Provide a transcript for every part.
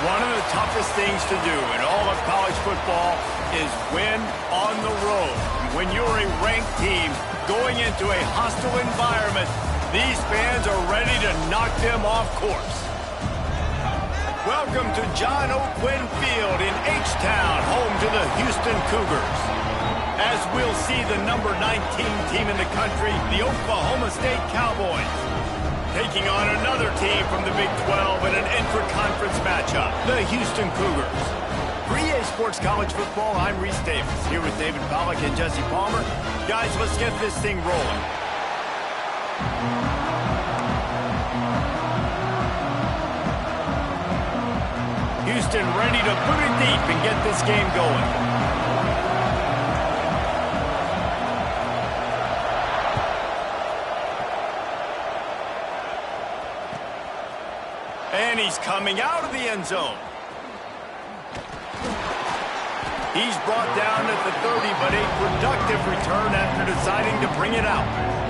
One of the toughest things to do in all of college football is win on the road. When you're a ranked team going into a hostile environment, these fans are ready to knock them off course. Welcome to John O'Quinn Field in H-Town, home to the Houston Cougars. As we'll see the number 19 team in the country, the Oklahoma State Cowboys, taking on another team from the Big 12 in an intra-conference matchup, the Houston Cougars. For EA Sports College Football, I'm Reese Davis, here with David Pollack and Jesse Palmer. Guys, let's get this thing rolling. Houston ready to put it deep and get this game going. And he's coming out of the end zone. He's brought down at the 30, but a productive return after deciding to bring it out.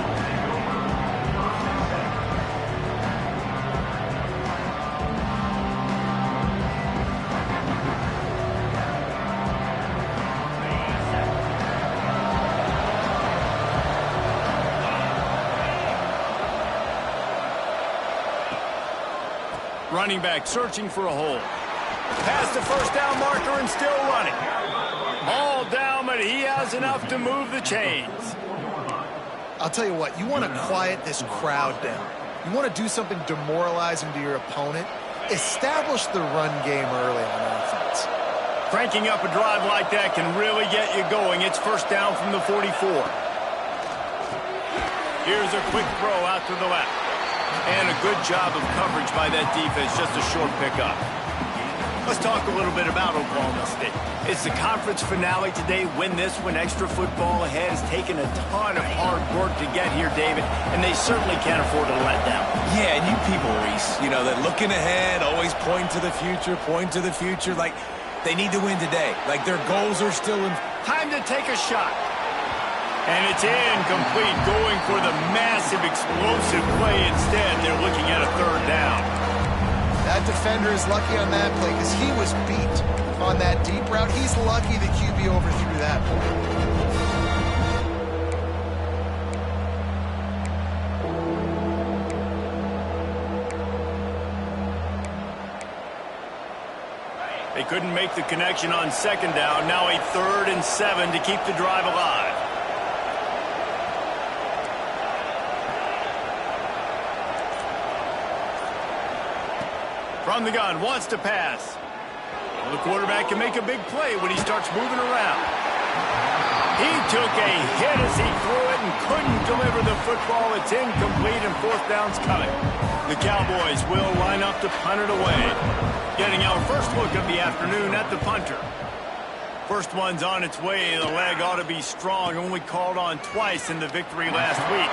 Running back searching for a hole. Past the first down marker and still running. All down, but he has enough to move the chains. I'll tell you what, you want to quiet this crowd down. You want to do something demoralizing to your opponent. Establish the run game early on offense. Cranking up a drive like that can really get you going. It's first down from the 44. Here's a quick throw out to the left. And a good job of coverage by that defense, just a short pickup. Let's talk a little bit about Oklahoma State. It's the conference finale today. Win this one. Extra football ahead. Has taken a ton of hard work to get here, David, and they certainly can't afford to let down. Yeah, and you people, Reese, you know, that looking ahead, always point to the future, like they need to win today. Like their goals are still in. Time to take a shot. And it's incomplete, going for the massive, explosive play instead. They're looking at a third down. That defender is lucky on that play because he was beat on that deep route. He's lucky the QB overthrew that play. They couldn't make the connection on second down. Now a 3rd and 7 to keep the drive alive. From the gun, wants to pass. Well, the quarterback can make a big play when he starts moving around. He took a hit as he threw it and couldn't deliver the football. It's incomplete and 4th down's coming. The Cowboys will line up to punt it away. Getting our first look of the afternoon at the punter. First one's on its way. The leg ought to be strong. Only called on twice in the victory last week.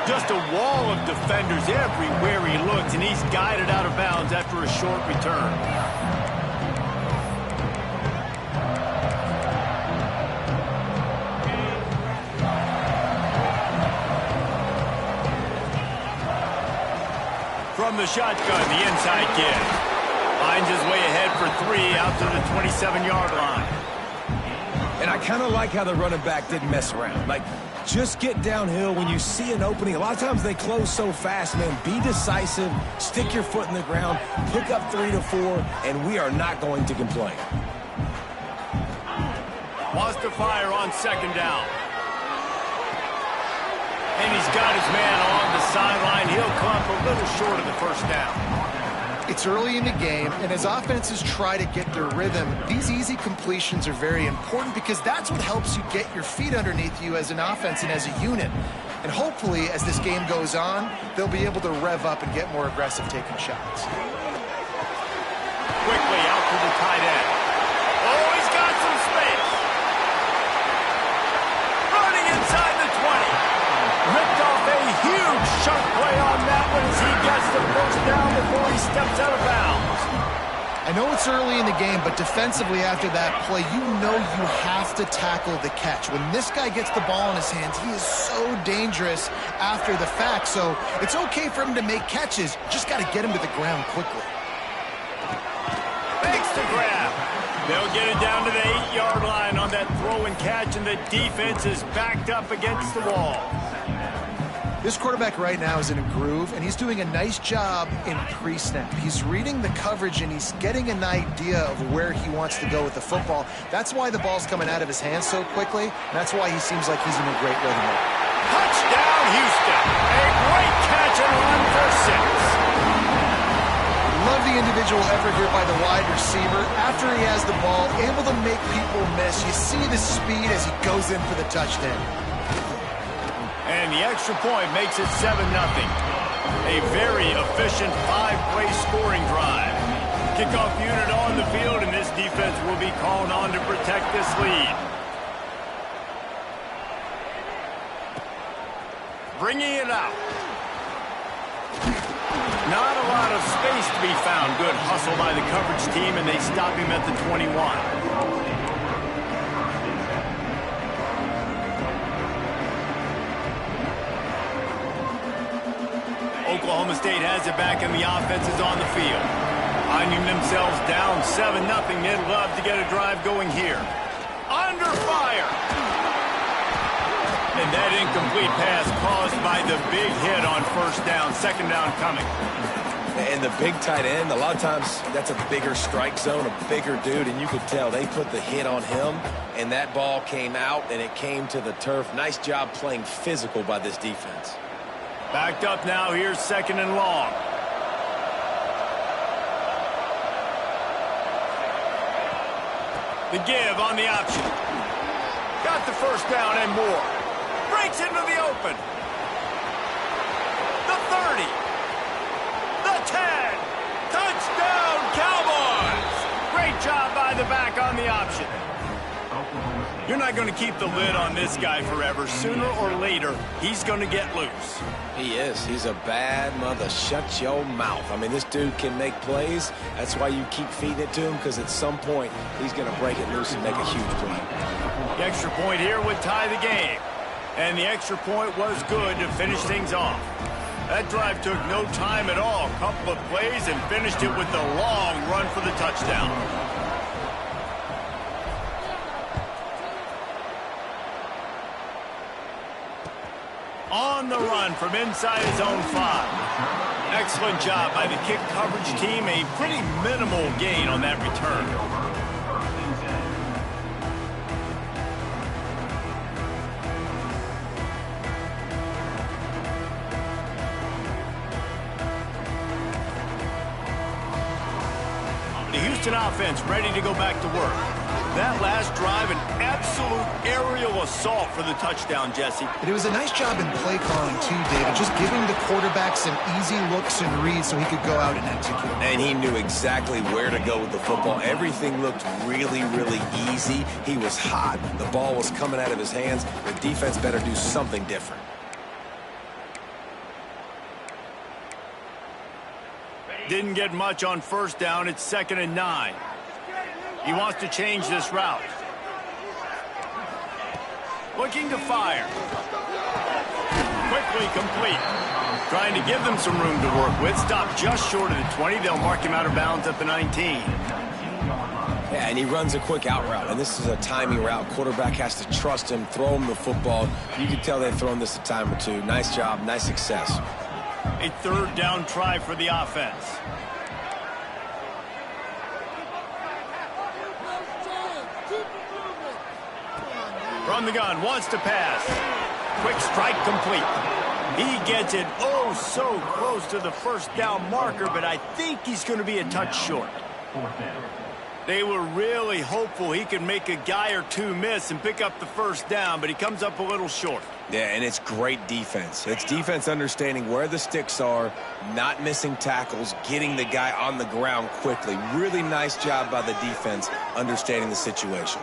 Just a wall of defenders everywhere he looks, and he's guided out of bounds after a short return. From the shotgun, the inside kid. Finds his way ahead for 3 out to the 27-yard line. And I kind of like how the running back didn't mess around. Like, just get downhill when you see an opening. A lot of times they close so fast, man. Be decisive, stick your foot in the ground, pick up 3 to 4, and we are not going to complain. Wants to fire on second down. And he's got his man along the sideline. He'll come up a little short of the first down. It's early in the game, and as offenses try to get their rhythm, these easy completions are very important because that's what helps you get your feet underneath you as an offense and as a unit. And hopefully, as this game goes on, they'll be able to rev up and get more aggressive taking shots. Quickly out to the tight end. Oh, he's got some space. Running inside the 20. Ripped off a huge chunk play on that one as he gets the first down before he steps out of bounds. I know it's early in the game, but defensively after that play, you know you have to tackle the catch. When this guy gets the ball in his hands, he is so dangerous after the fact. So it's okay for him to make catches. Just got to get him to the ground quickly. a grab. They'll get it down to the 8-yard line on that throw and catch, and the defense is backed up against the wall. This quarterback right now is in a groove, and he's doing a nice job in pre-snap. He's reading the coverage, and he's getting an idea of where he wants to go with the football. That's why the ball's coming out of his hands so quickly, and that's why he seems like he's in a great rhythm. Touchdown, Houston. A great catch and run for 6. Love the individual effort here by the wide receiver. After he has the ball, able to make people miss. You see the speed as he goes in for the touchdown. And the extra point makes it 7-0. A very efficient 5-play scoring drive. Kickoff unit on the field, and this defense will be called on to protect this lead. Bringing it out. Not a lot of space to be found. Good hustle by the coverage team, and they stop him at the 21. Oklahoma State has it back, and the offense is on the field. Finding themselves down 7-0. They'd love to get a drive going here. Under fire. And that incomplete pass caused by the big hit on first down. Second down coming. And the big tight end, a lot of times that's a bigger strike zone, a bigger dude, and you could tell they put the hit on him, and that ball came out, and it came to the turf. Nice job playing physical by this defense. Backed up now. Here's second and long. The give on the option. Got the first down and more. Breaks into the open. The 30. The 10. Touchdown, Cowboys. Great job by the back on the option. You're not going to keep the lid on this guy forever. Sooner or later, he's going to get loose. He is. He's a bad mother. Shut your mouth. I mean, this dude can make plays. That's why you keep feeding it to him, because at some point, he's going to break it loose and make a huge play. The extra point here would tie the game. And the extra point was good to finish things off. That drive took no time at all. A couple of plays and finished it with the long run for the touchdown. On the run from inside his own 5. Excellent job by the kick coverage team. A pretty minimal gain on that return. The Houston offense ready to go back to work. That last drive, an absolute aerial assault for the touchdown, Jesse. It was a nice job in play calling, too, David. Just giving the quarterback some easy looks and reads so he could go out and execute. And he knew exactly where to go with the football. Everything looked really, really easy. He was hot. The ball was coming out of his hands. The defense better do something different. Didn't get much on first down. It's 2nd and 9. He wants to change this route. Looking to fire. Quickly complete. Trying to give them some room to work with. Stop just short of the 20. They'll mark him out of bounds at the 19. Yeah, and he runs a quick out route, and this is a timing route. Quarterback has to trust him, throw him the football. You can tell they've thrown this a time or two. Nice job, nice success. A third down try for the offense. From the gun, wants to pass. Quick strike complete. He gets it oh so close to the first down marker, but I think he's going to be a touch short. They were really hopeful he could make a guy or two miss and pick up the first down, but he comes up a little short. Yeah, and it's great defense. It's defense understanding where the sticks are, not missing tackles, getting the guy on the ground quickly. Really nice job by the defense understanding the situation.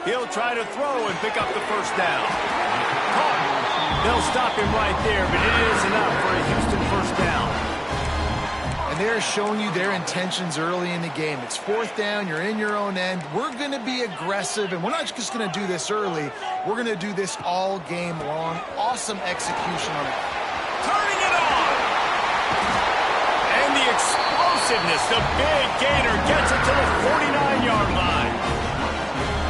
He'll try to throw and pick up the first down. Caught. They'll stop him right there, but it is enough for a Houston first down. And they're showing you their intentions early in the game. It's 4th down. You're in your own end. We're going to be aggressive, and we're not just going to do this early. We're going to do this all game long. Awesome execution on it. Turning it on. And the explosive explosiveness. The big gainer gets it to the 49-yard line.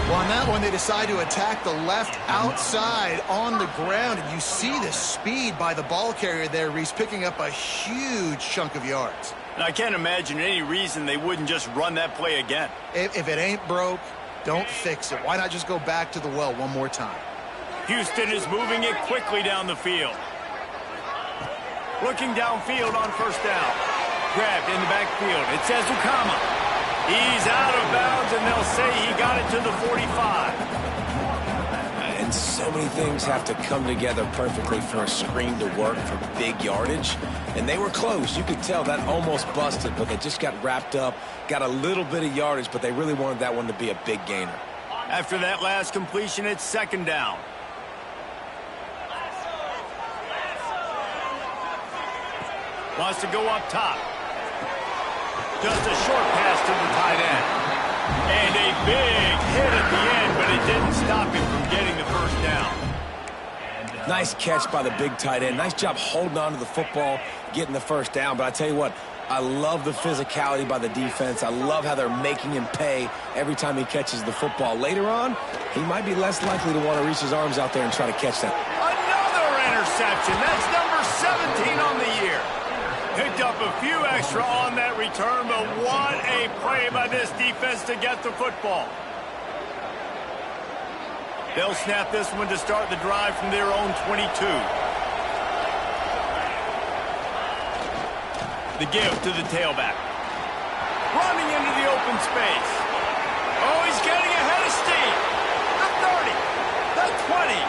Well, on that one, they decide to attack the left outside on the ground, and you see the speed by the ball carrier there, Reese, picking up a huge chunk of yards. And I can't imagine any reason they wouldn't just run that play again. If it ain't broke, don't fix it. Why not just go back to the well one more time? Houston is moving it quickly down the field. Looking downfield on first down. Grabbed in the backfield. It says Ukama. He's out of bounds, and they'll say he got it to the 45. And so many things have to come together perfectly for a screen to work for big yardage. And they were close. You could tell that almost busted, but they just got wrapped up, got a little bit of yardage, but they really wanted that one to be a big gainer. After that last completion, it's second down. Wants to go up top. Just a short pass to the tight end. And a big hit at the end, but it didn't stop him from getting the first down. Nice catch by the big tight end. Nice job holding on to the football, getting the first down. But I tell you what, I love the physicality by the defense. I love how they're making him pay every time he catches the football. Later on, he might be less likely to want to reach his arms out there and try to catch that. Another interception. That's number 17 on the year. Picked up a few extra on that return, but what a play by this defense to get the football. They'll snap this one to start the drive from their own 22. The give to the tailback. Running into the open space. Oh, he's getting ahead of steam. The 30, the 20.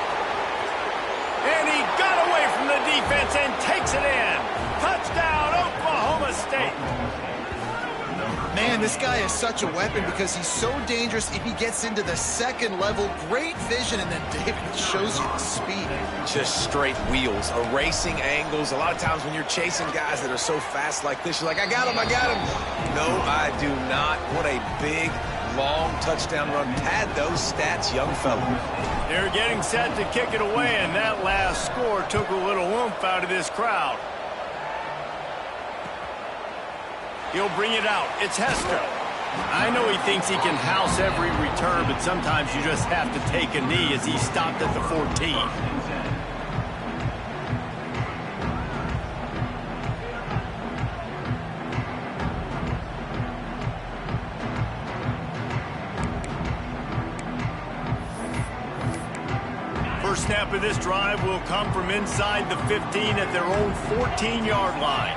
And he got away from the defense and takes it in. Touchdown, Oklahoma State. Man, this guy is such a weapon because he's so dangerous if he gets into the second level. Great vision, and then David shows you the speed. Just straight wheels, erasing angles. A lot of times when you're chasing guys that are so fast like this, you're like, I got him, I got him. No, I do not. What a big, long touchdown run. Pad those stats, young fella. They're getting set to kick it away, and that last score took a little oomph out of this crowd. He'll bring it out. It's Hester. I know he thinks he can house every return, but sometimes you just have to take a knee as he stopped at the 14. First snap of this drive will come from inside the 15 at their own 14-yard line.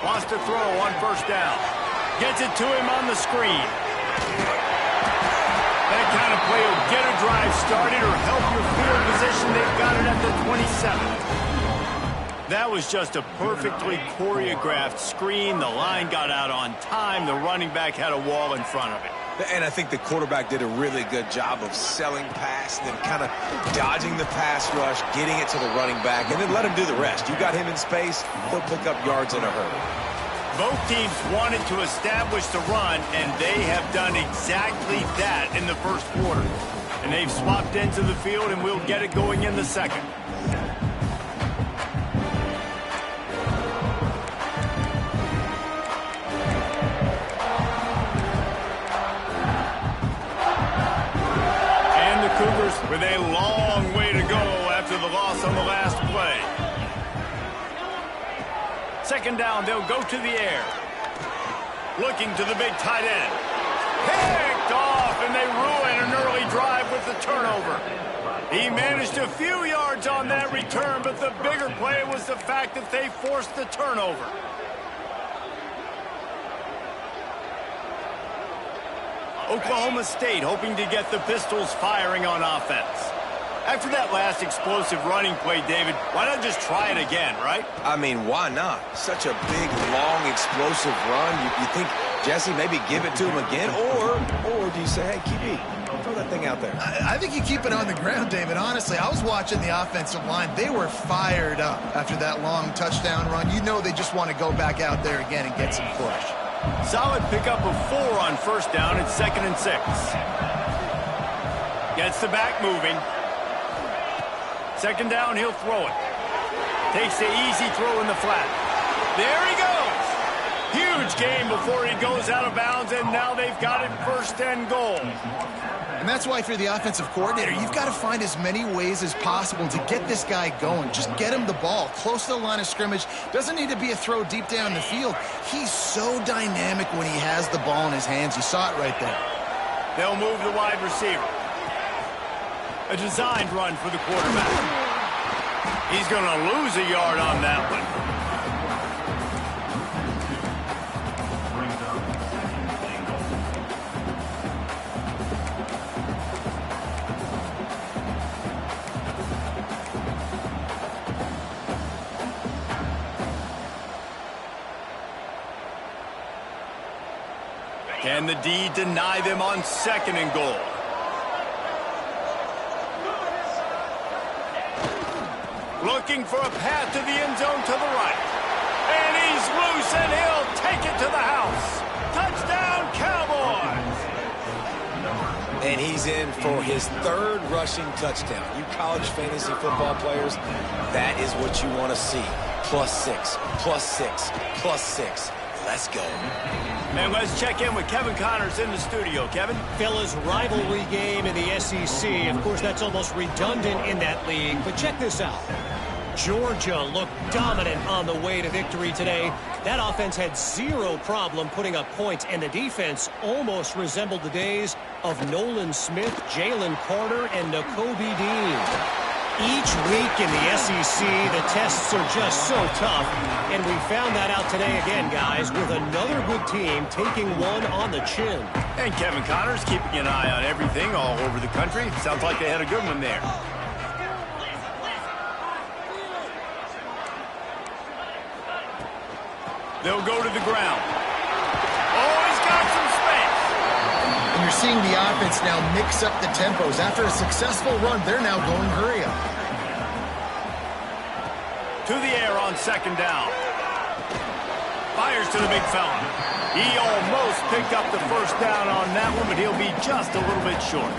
Wants to throw on first down. Gets it to him on the screen. That kind of play will get a drive started or help your field position. They've got it at the 27. That was just a perfectly choreographed screen. The line got out on time. The running back had a wall in front of it. And I think the quarterback did a really good job of selling pass and then kind of dodging the pass rush, getting it to the running back, and then let him do the rest. You got him in space, he'll pick up yards in a hurry. Both teams wanted to establish the run, and they have done exactly that in the first quarter. And they've swapped into the field, and we'll get it going in the second. With a long way to go after the loss on the last play. Second down, they'll go to the air. Looking to the big tight end. Picked off, and they ruin an early drive with the turnover. He managed a few yards on that return, but the bigger play was the fact that they forced the turnover. Oklahoma State hoping to get the Pistols firing on offense. After that last explosive running play, David, why not just try it again, right? I mean, why not? Such a big, long, explosive run. You think, Jesse, maybe give it to him again? Or do you say, hey, QB, throw that thing out there? I think you keep it on the ground, David. Honestly, I was watching the offensive line. They were fired up after that long touchdown run. You know they just want to go back out there again and get some push. Solid pickup of 4 on first down. It's 2nd and 6. Gets the back moving. Second down, he'll throw it. Takes the easy throw in the flat. There he goes. Huge game before he goes out of bounds, and now they've got it 1st and goal. And that's why if you're the offensive coordinator, you've got to find as many ways as possible to get this guy going. Just get him the ball close to the line of scrimmage. Doesn't need to be a throw deep down the field. He's so dynamic when he has the ball in his hands. You saw it right there. They'll move the wide receiver. A designed run for the quarterback. He's going to lose a yard on that one. Can the D deny them on 2nd and goal? Looking for a path to the end zone to the right. And he's loose, and he'll take it to the house. Touchdown, Cowboys! And he's in for his 3rd rushing touchdown. You college fantasy football players, that is what you want to see. +6, +6, +6. Let's go. And let's check in with Kevin Connors in the studio. Kevin? Fellas, rivalry game in the SEC. Of course, that's almost redundant in that league. But check this out. Georgia looked dominant on the way to victory today. That offense had 0 problem putting up points, and the defense almost resembled the days of Nolan Smith, Jalen Carter, and Nakobe Dean. Each week in the SEC, the tests are just so tough, and we found that out today again, guys, with another good team taking one on the chin. And Kevin Connors keeping an eye on everything all over the country. Sounds like they had a good one there. They'll go to the ground. Oh, he's got some space. And you're seeing the offense now mix up the tempos. After a successful run, they're now going hurry up. To the air on 2nd down. Fires to the big fella. He almost picked up the 1st down on that one, but he'll be just a little bit short.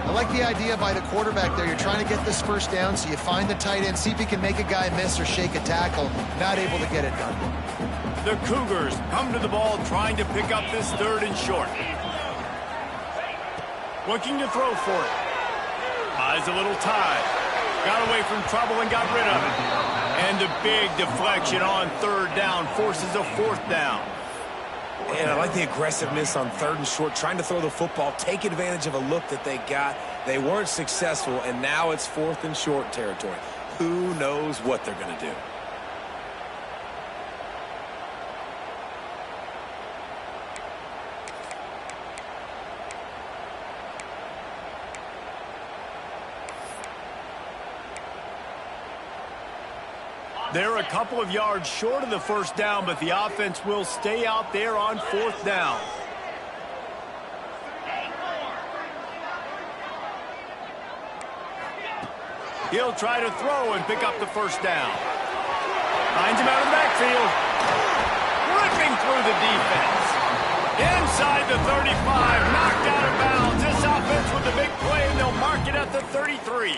I like the idea by the quarterback there. You're trying to get this 1st down, so you find the tight end, see if he can make a guy miss or shake a tackle. Not able to get it done. The Cougars come to the ball trying to pick up this 3rd and short. Looking to throw for it. Eyes a little tied. Got away from trouble and got rid of it. And the big deflection on 3rd down forces a 4th down. And I like the aggressiveness on 3rd and short, trying to throw the football, take advantage of a look that they got. They weren't successful, and now it's 4th and short territory. Who knows what they're going to do? They're a couple of yards short of the 1st down, but the offense will stay out there on 4th down. He'll try to throw and pick up the 1st down. Finds him out of the backfield. Ripping through the defense. Inside the 35, knocked out of bounds. This offense with the big play, and they'll mark it at the 33.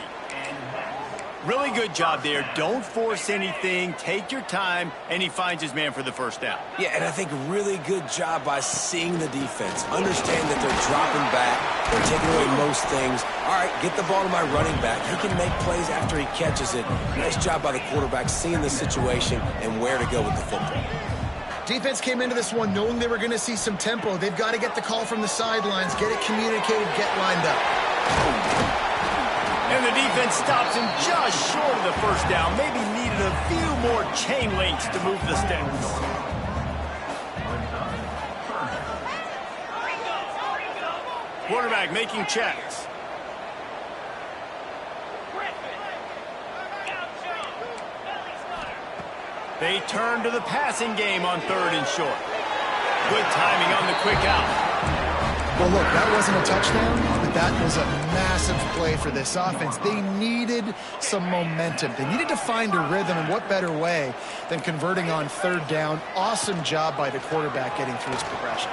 Really good job there. Don't force anything. Take your time, and he finds his man for the 1st down. Yeah, and I think really good job by seeing the defense. Understand that they're dropping back. They're taking away most things. All right, get the ball to my running back. He can make plays after he catches it. Nice job by the quarterback seeing the situation and where to go with the football. Defense came into this one knowing they were going to see some tempo. They've got to get the call from the sidelines, get it communicated, get lined up. And the defense stops him just short of the 1st down. Maybe needed a few more chain links to move the sticks. Quarterback making checks. They turn to the passing game on 3rd and short. Good timing on the quick out. Well, look, that wasn't a touchdown, but that was a massive play for this offense. They needed some momentum. They needed to find a rhythm, and what better way than converting on 3rd down. Awesome job by the quarterback getting through his progression.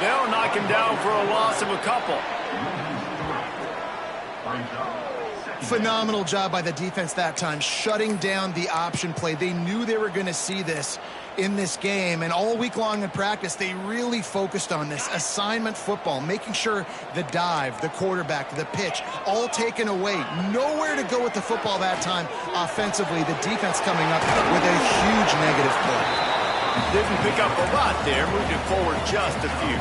They'll knock him down for a loss of a couple. Phenomenal job by the defense that time, shutting down the option play. They knew they were going to see this in this game, and all week long in practice, they really focused on this assignment football, making sure the dive, the quarterback, the pitch, all taken away. Nowhere to go with the football that time offensively. The defense coming up with a huge negative play. Didn't pick up a lot there, moved it forward just a few.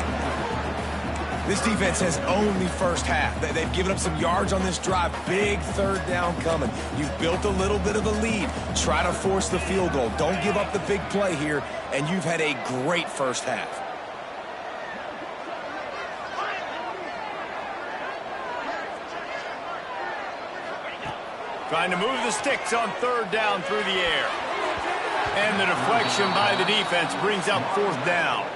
This defense has owned the first half. They've given up some yards on this drive. Big third down coming. You've built a little bit of a lead. Try to force the field goal. Don't give up the big play here, and you've had a great first half. Trying to move the sticks on third down through the air. And the deflection by the defense brings up fourth down.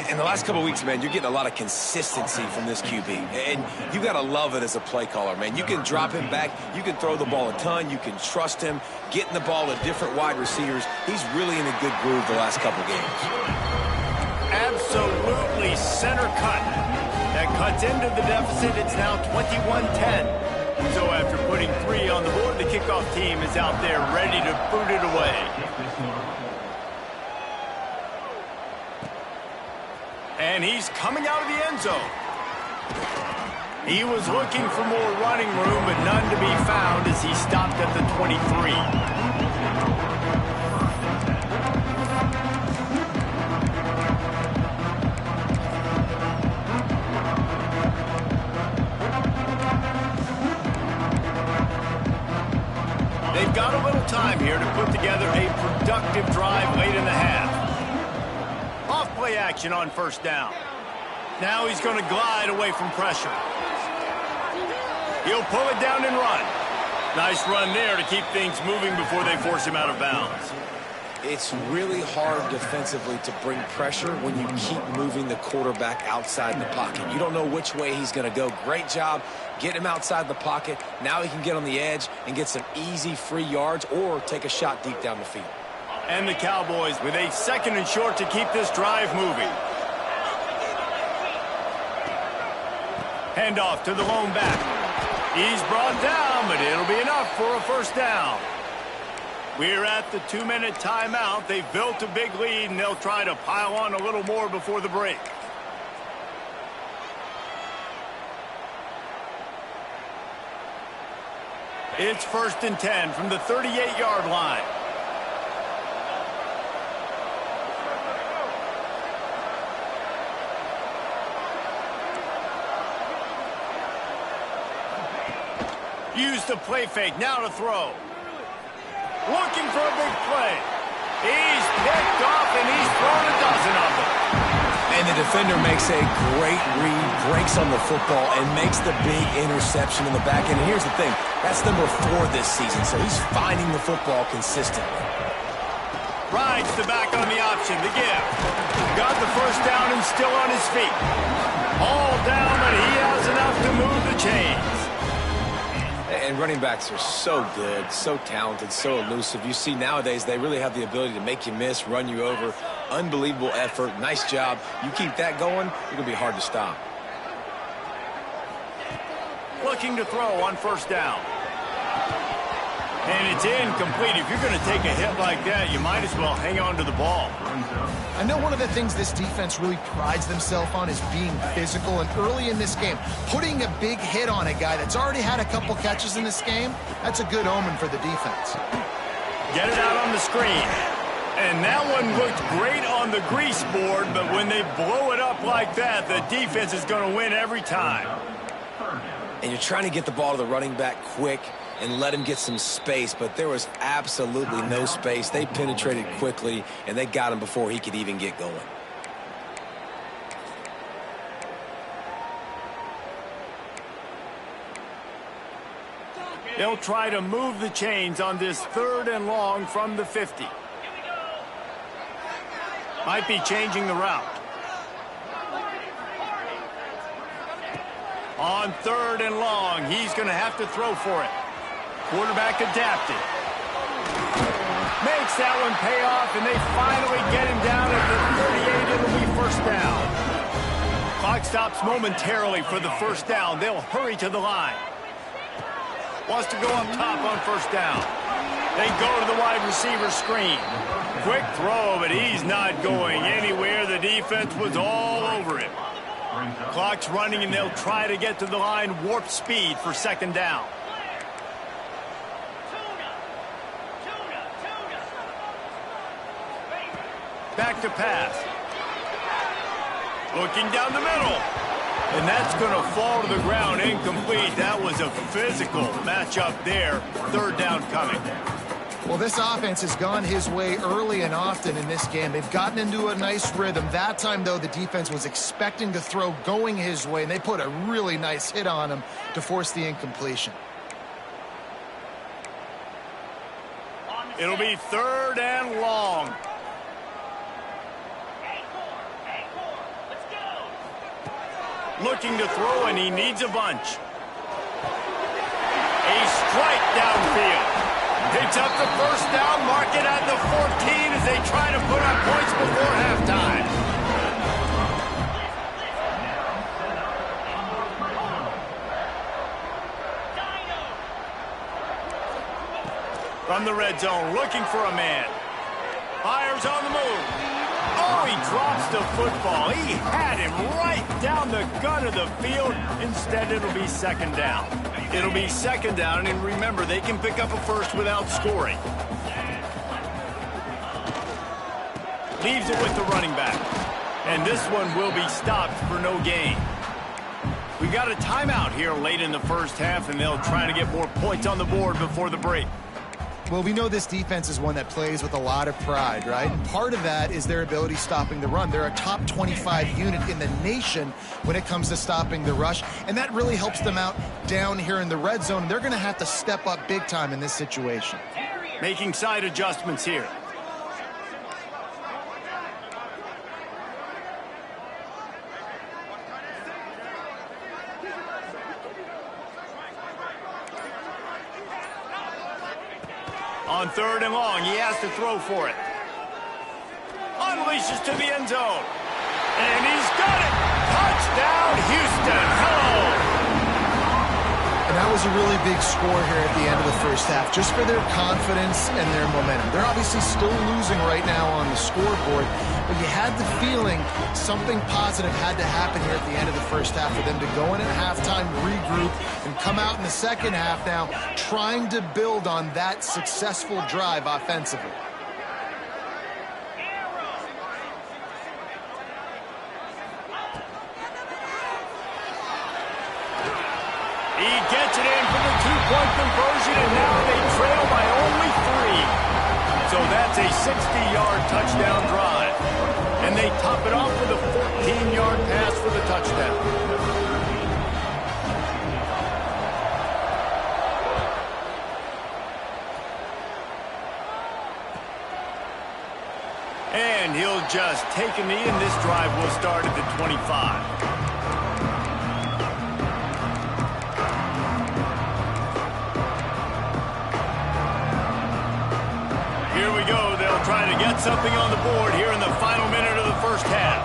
In the last couple of weeks, man, you're getting a lot of consistency from this QB. And you got to love it as a play caller, man. You can drop him back. You can throw the ball a ton. You can trust him, getting the ball to different wide receivers. He's really in a good groove the last couple games. Absolutely center cut. That cuts into the deficit. It's now 21-10. So after putting 3 on the board, the kickoff team is out there ready to boot it away. And he's coming out of the end zone. He was looking for more running room, but none to be found as he stopped at the 23. They've got a little time here to put together a productive drive late in the half. Off-play action on first down. Now he's going to glide away from pressure. He'll pull it down and run. Nice run there to keep things moving before they force him out of bounds. It's really hard defensively to bring pressure when you keep moving the quarterback outside the pocket. You don't know which way he's going to go. Great job getting him outside the pocket. Now he can get on the edge and get some easy free yards or take a shot deep down the field. And the Cowboys with a 2nd and short to keep this drive moving. Handoff to the lone back. He's brought down, but it'll be enough for a first down. We're at the 2-minute timeout. They've built a big lead, and they'll try to pile on a little more before the break. It's 1st and 10 from the 38-yard line. Use the play fake, now to throw. Looking for a big play. He's picked off, and he's thrown a dozen of them. And the defender makes a great read, breaks on the football, and makes the big interception in the back end. And here's the thing, that's number 4 this season, so he's finding the football consistently. Rides the back on the option, the give. Got the first down and still on his feet. All down, but he has enough to move the chains. And running backs are so good, so talented, so elusive. You see nowadays they really have the ability to make you miss, run you over. Unbelievable effort. Nice job. You keep that going, it's going to be hard to stop. Looking to throw on first down. And it's incomplete. If you're going to take a hit like that, you might as well hang on to the ball. I know one of the things this defense really prides themselves on is being physical, and early in this game, putting a big hit on a guy that's already had a couple catches in this game, that's a good omen for the defense. Get it out on the screen. And that one looked great on the grease board, but when they blow it up like that, the defense is going to win every time. And you're trying to get the ball to the running back quick and let him get some space, but there was absolutely no space. They penetrated quickly, and they got him before he could even get going. They'll try to move the chains on this 3rd and long from the 50. Might be changing the route. On 3rd and long, he's going to have to throw for it. Quarterback adapted. Makes that one pay off, and they finally get him down at the 38. It'll be first down. Clock stops momentarily for the first down. They'll hurry to the line. Wants to go up top on first down. They go to the wide receiver screen. Quick throw, but he's not going anywhere. The defense was all over him. Clock's running, and they'll try to get to the line warp speed for second down. Back to pass. Looking down the middle. And that's going to fall to the ground incomplete. That was a physical matchup there. Third down coming. Well, this offense has gone his way early and often in this game. They've gotten into a nice rhythm. That time, though, the defense was expecting to throw going his way, and they put a really nice hit on him to force the incompletion. It'll be third and long. Looking to throw, and he needs a bunch. A strike downfield. Picks up the first down, mark it at the 14 as they try to put up points before halftime. From the red zone, looking for a man. Fires on the move. Oh, he drops the football. He had him right down the gut of the field. Instead, it'll be second down. It'll be second down, and remember, they can pick up a first without scoring. Leaves it with the running back. And this one will be stopped for no gain. We've got a timeout here late in the first half, and they'll try to get more points on the board before the break. Well, we know this defense is one that plays with a lot of pride, right? And part of that is their ability stopping the run. They're a top 25 unit in the nation when it comes to stopping the rush, and that really helps them out down here in the red zone. They're going to have to step up big time in this situation. Making side adjustments here. On third and long, he has to throw for it. Unleashes to the end zone. And he's got it. Touchdown, Houston. Hello. And that was a really big score here at the end of the first half, just for their confidence and their momentum. They're obviously still losing right now on the scoreboard, but you had the feeling something positive had to happen here at the end of the first half for them to go in at halftime, regroup, and come out in the second half now trying to build on that successful drive offensively. He gets it in for the two-point conversion, and now they trail by only 3. So that's a 60-yard touchdown drive. And they top it off with a 14-yard pass for the touchdown. And he'll just take a knee, and this drive will start at the 25. Here we go. They'll try to get something on the board here in the final minute of the first half.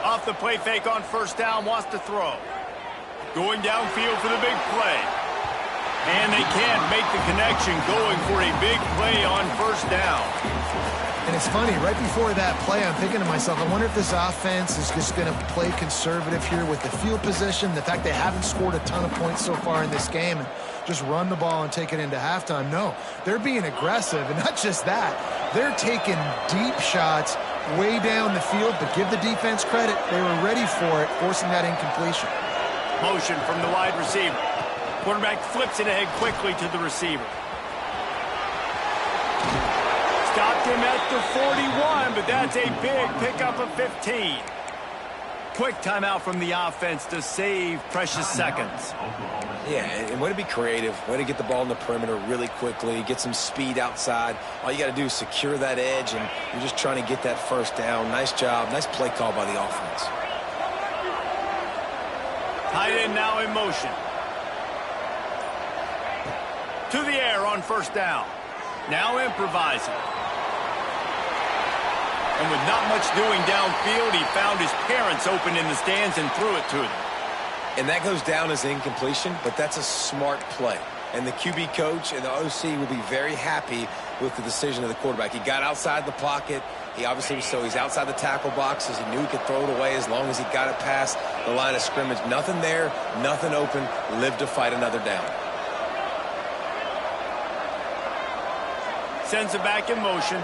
Off the play fake on first down, wants to throw. Going downfield for the big play. And they can't make the connection, going for a big play on first down. And it's funny, right before that play, I'm thinking to myself, I wonder if this offense is just going to play conservative here with the field position, the fact they haven't scored a ton of points so far in this game, and just run the ball and take it into halftime. No, they're being aggressive, and not just that. They're taking deep shots way down the field, but give the defense credit. They were ready for it, forcing that incompletion. Motion from the wide receiver. Quarterback flips it ahead quickly to the receiver. Stopped him at the 41, but that's a big pickup of 15. Quick timeout from the offense to save precious seconds. Yeah, and way to be creative, way to get the ball in the perimeter really quickly, get some speed outside. All you got to do is secure that edge, and you're just trying to get that first down. Nice job, nice play call by the offense. Tight end now in motion. To the air on first down. Now improvising. And with not much doing downfield, he found his parents open in the stands and threw it to them. And that goes down as incompletion, but that's a smart play. And the QB coach and the OC will be very happy with the decision of the quarterback. He got outside the pocket. He obviously was, so he's outside the tackle boxes. He knew he could throw it away as long as he got it past the line of scrimmage. Nothing there, nothing open. Live to fight another down. Sends it back in motion.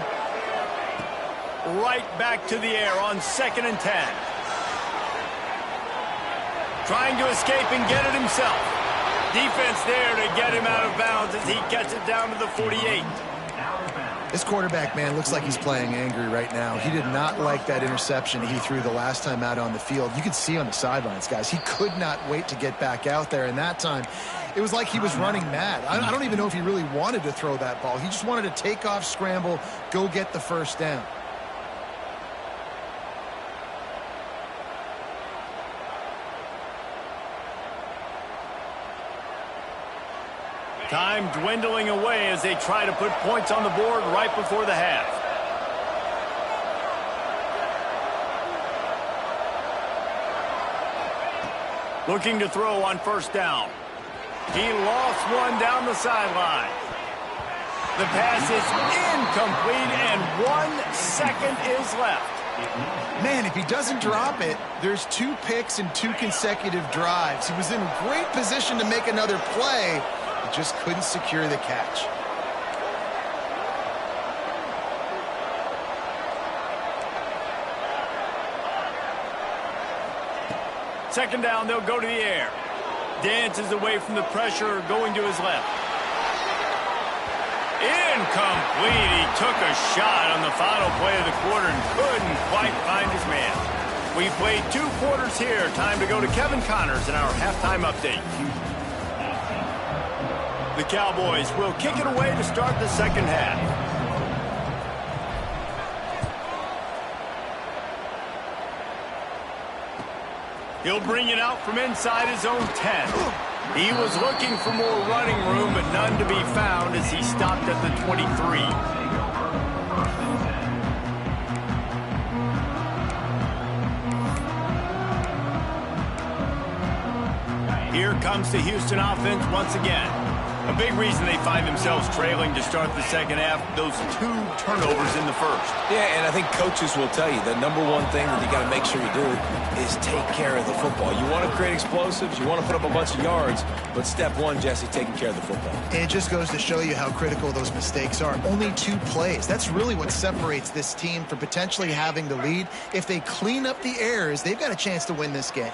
Right back to the air on 2nd and 10. Trying to escape and get it himself. Defense there to get him out of bounds as he gets it down to the 48. This quarterback, man, looks like he's playing angry right now. He did not like that interception he threw the last time out on the field. You could see on the sidelines, guys, he could not wait to get back out there. And that time, it was like he was running mad. I don't even know if he really wanted to throw that ball. He just wanted to take off, scramble, go get the first down. Time dwindling away as they try to put points on the board right before the half. Looking to throw on 1st down. He lost one down the sideline. The pass is incomplete and 1 second is left. Man, if he doesn't drop it, there's 2 picks and 2 consecutive drives. He was in great position to make another play. He just couldn't secure the catch. Second down, they'll go to the air. Dances away from the pressure, going to his left. Incomplete. He took a shot on the final play of the quarter and couldn't quite find his man. We played 2 quarters here. Time to go to Kevin Connors in our halftime update. The Cowboys will kick it away to start the second half. He'll bring it out from inside his own 10. He was looking for more running room, but none to be found as he stopped at the 23. Here comes the Houston offense once again. A big reason they find themselves trailing to start the second half, those 2 turnovers in the first. Yeah, and I think coaches will tell you the number one thing that you got to make sure you do is take care of the football. You want to create explosives, you want to put up a bunch of yards, but step 1, Jesse, taking care of the football. And it just goes to show you how critical those mistakes are. Only 2 plays. That's really what separates this team from potentially having the lead. If they clean up the errors, they've got a chance to win this game.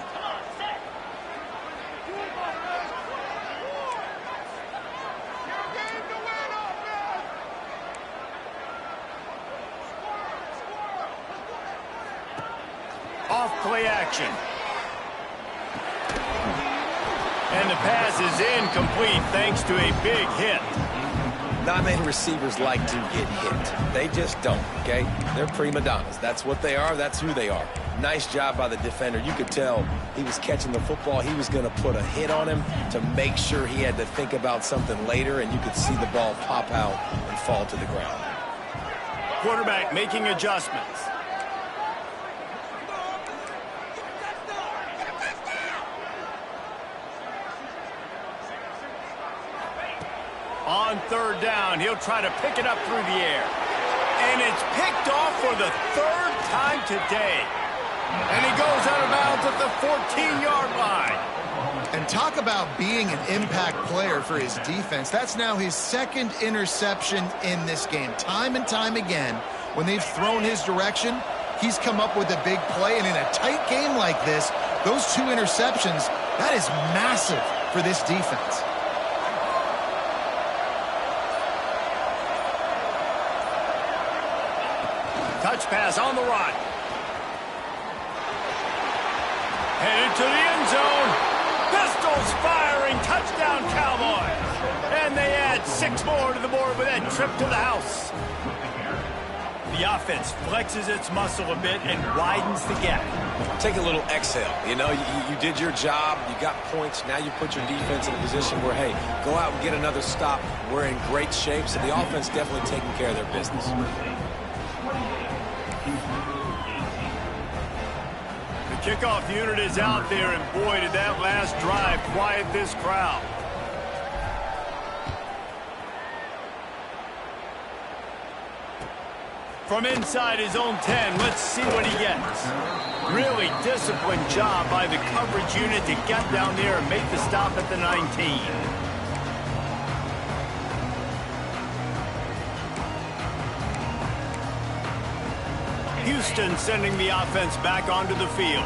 Play action. And the pass is incomplete thanks to a big hit. Not many receivers like to get hit. They just don't, okay? They're prima donnas. That's what they are. That's who they are. Nice job by the defender. You could tell he was catching the football. He was going to put a hit on him to make sure he had to think about something later, and you could see the ball pop out and fall to the ground. Quarterback making adjustments. On 3rd down, he'll try to pick it up through the air. And it's picked off for the 3rd time today. And he goes out of bounds at the 14-yard line. And talk about being an impact player for his defense. That's now his 2nd interception in this game. Time and time again, when they've thrown his direction, he's come up with a big play. And in a tight game like this, those 2 interceptions, that is massive for this defense. Touch pass on the run. Headed to the end zone. Pistols firing. Touchdown, Cowboys. And they add 6 more to the board with that trip to the house. The offense flexes its muscle a bit and widens the gap. Take a little exhale. You know, you did your job. You got points. Now you put your defense in a position where, hey, go out and get another stop. We're in great shape. So the offense definitely taking care of their business. Kickoff unit is out there, and boy, did that last drive quiet this crowd. From inside his own 10, let's see what he gets. Really disciplined job by the coverage unit to get down there and make the stop at the 19. Houston sending the offense back onto the field.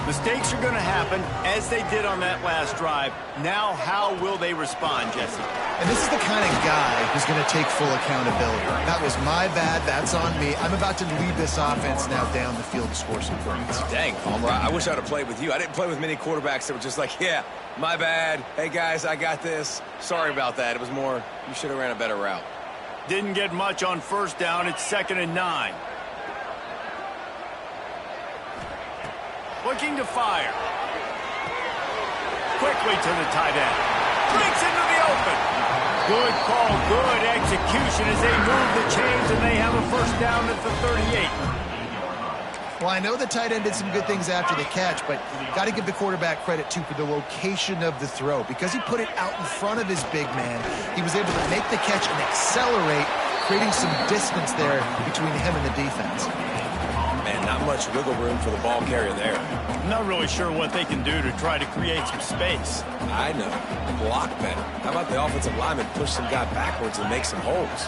Mistakes are going to happen, as they did on that last drive. Now, how will they respond, Jesse? And this is the kind of guy who's going to take full accountability. That was my bad. That's on me. I'm about to lead this offense now down the field to score some points. Dang, Palmer, I wish I'd have played with you. I didn't play with many quarterbacks that were just like, yeah, my bad. Hey, guys, I got this. Sorry about that. It was more, you should have ran a better route. Didn't get much on first down. It's 2nd and 9. Looking to fire. Quickly to the tight end. Breaks into the open. Good call, good execution as they move the chains, and they have a first down at the 38. Well, I know the tight end did some good things after the catch, but got to give the quarterback credit, too, for the location of the throw. Because he put it out in front of his big man, he was able to make the catch and accelerate, creating some distance there between him and the defense. Man, not much wiggle room for the ball carrier there. Not really sure what they can do to try to create some space. I know. Block better. How about the offensive lineman push some guy backwards and make some holes?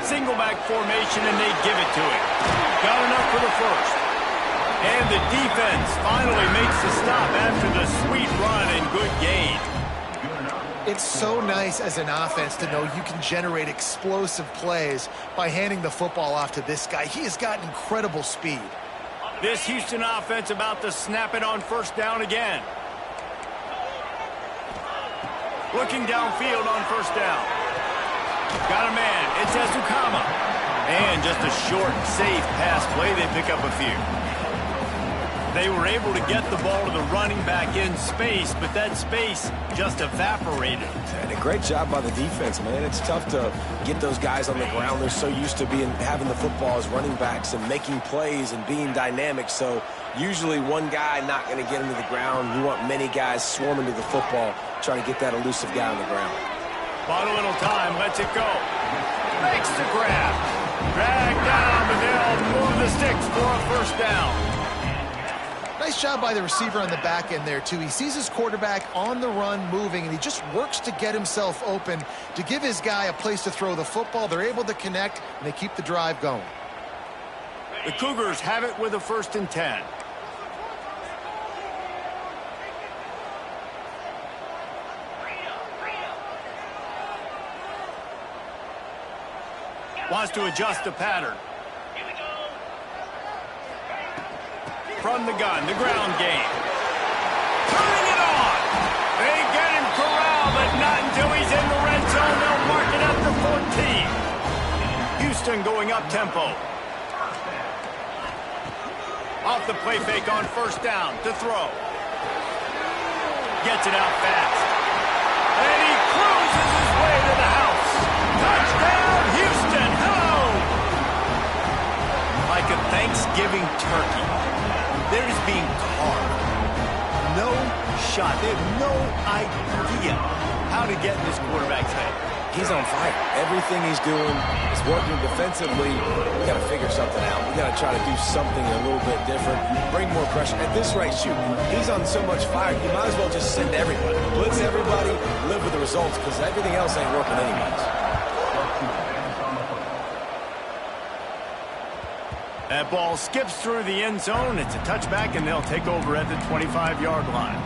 Single back formation, and they give it to him. Got enough for the first. And the defense finally makes the stop after the sweet run and good gain. It's so nice as an offense to know you can generate explosive plays by handing the football off to this guy. He has got incredible speed. This Houston offense about to snap it on first down again. Looking downfield on first down. Got a man. It's Ezukama. And just a short, safe pass play. They pick up a few. They were able to get the ball to the running back in space, but that space just evaporated. And a great job by the defense, man. It's tough to get those guys on the ground. They're so used to having the football as running backs and making plays and being dynamic. So usually one guy not going to get him to the ground. You want many guys swarming to the football, trying to get that elusive guy on the ground. Bought a little time, lets it go. Makes the grab. Drag down, but they'll move the sticks for a first down. Nice job by the receiver on the back end there, too. He sees his quarterback on the run moving, and he just works to get himself open to give his guy a place to throw the football. They're able to connect, and they keep the drive going. The Cougars have it with a 1st and 10. Wants to adjust the pattern. From the gun, the ground game. Turning it on. They get him corralled, but not until he's in the red zone. They'll mark it up to 14. Houston going up tempo. Off the play fake on first down to throw. Gets it out fast. And he cruises his way to the house. Touchdown, Houston. Hello. Like a Thanksgiving turkey. They're just being carved. No shot. They have no idea how to get in this quarterback's head. He's on fire. Everything he's doing is working defensively. We got to figure something out. We got to try to do something a little bit different. Bring more pressure. At this rate, shoot, he's on so much fire, you might as well just send everybody. Blitz everybody, live with the results, because everything else ain't working anyways. That ball skips through the end zone. It's a touchback, and they'll take over at the 25-yard line.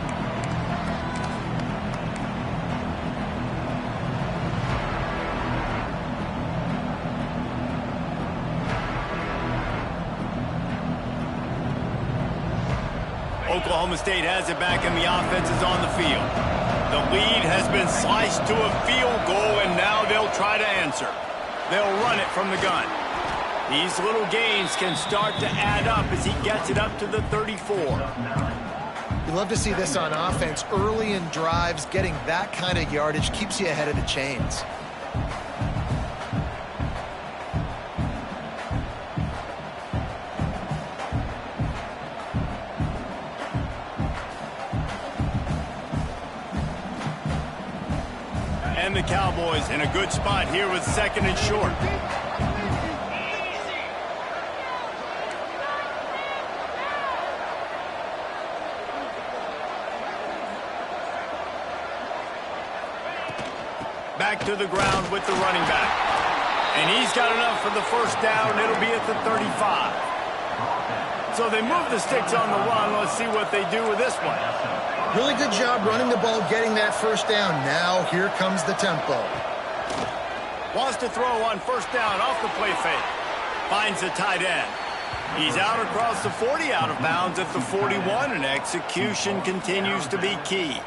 Oklahoma State has it back, and the offense is on the field. The lead has been sliced to a field goal, and now they'll try to answer. They'll run it from the gun. These little gains can start to add up as he gets it up to the 34. You love to see this on offense. Early in drives, getting that kind of yardage keeps you ahead of the chains. And the Cowboys in a good spot here with 2nd and short. Back to the ground with the running back. And he's got enough for the first down. It'll be at the 35. So they move the sticks on the run. Let's see what they do with this one. Really good job running the ball, getting that first down. Now here comes the tempo. Wants to throw on first down off the play fake. Finds the tight end. He's out across the 40, out of bounds at the 41, and execution continues to be key.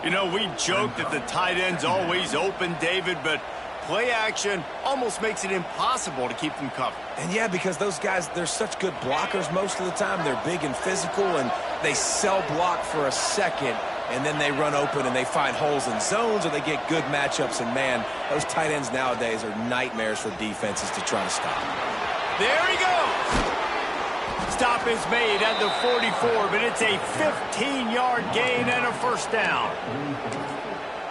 You know, we joke that the tight end's always open, David, but play action almost makes it impossible to keep them covered. And yeah, because those guys, they're such good blockers most of the time. They're big and physical, and they cell block for a second, and then they run open and they find holes in zones, or they get good matchups. And man, those tight ends nowadays are nightmares for defenses to try to stop. There he goes. Stop is made at the 44, but it's a 15-yard gain and a first down.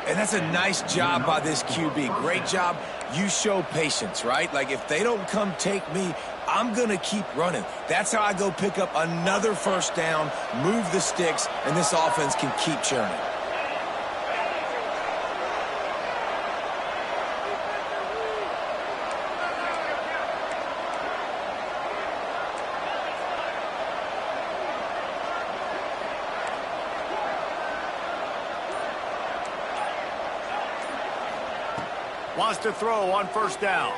And that's a nice job by this QB. Great job. You show patience, right? Like, if they don't come take me, I'm going to keep running. That's how I go pick up another first down, move the sticks, and this offense can keep churning. Wants to throw on first down.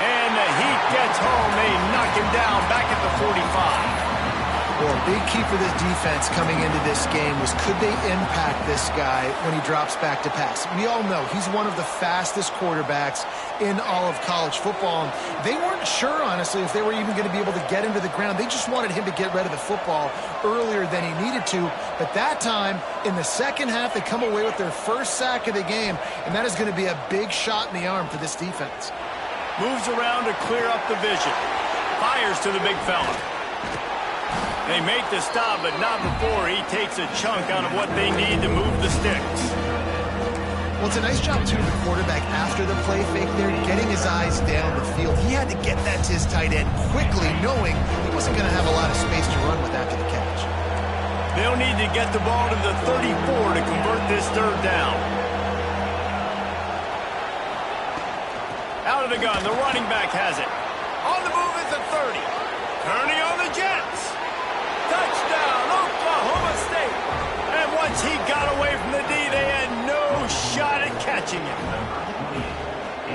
And the heat gets home. They knock him down back at the 45. Well, a big key for this defense coming into this game was, could they impact this guy when he drops back to pass? We all know he's one of the fastest quarterbacks in all of college football. And they weren't sure, honestly, if they were even going to be able to get him to the ground. They just wanted him to get rid of the football earlier than he needed to. But that time, in the second half, they come away with their first sack of the game, and that is going to be a big shot in the arm for this defense. Moves around to clear up the vision. Fires to the big fella. They make the stop, but not before he takes a chunk out of what they need to move the sticks. Well, it's a nice job, too, the quarterback after the play fake there, getting his eyes down the field. He had to get that to his tight end quickly, knowing he wasn't going to have a lot of space to run with after the catch. They'll need to get the ball to the 34 to convert this third down. Out of the gun, the running back has it. On the move is the 30. Turning on the Jets. Touchdown, Oklahoma State. And once he got away from the D, they had no shot at catching him.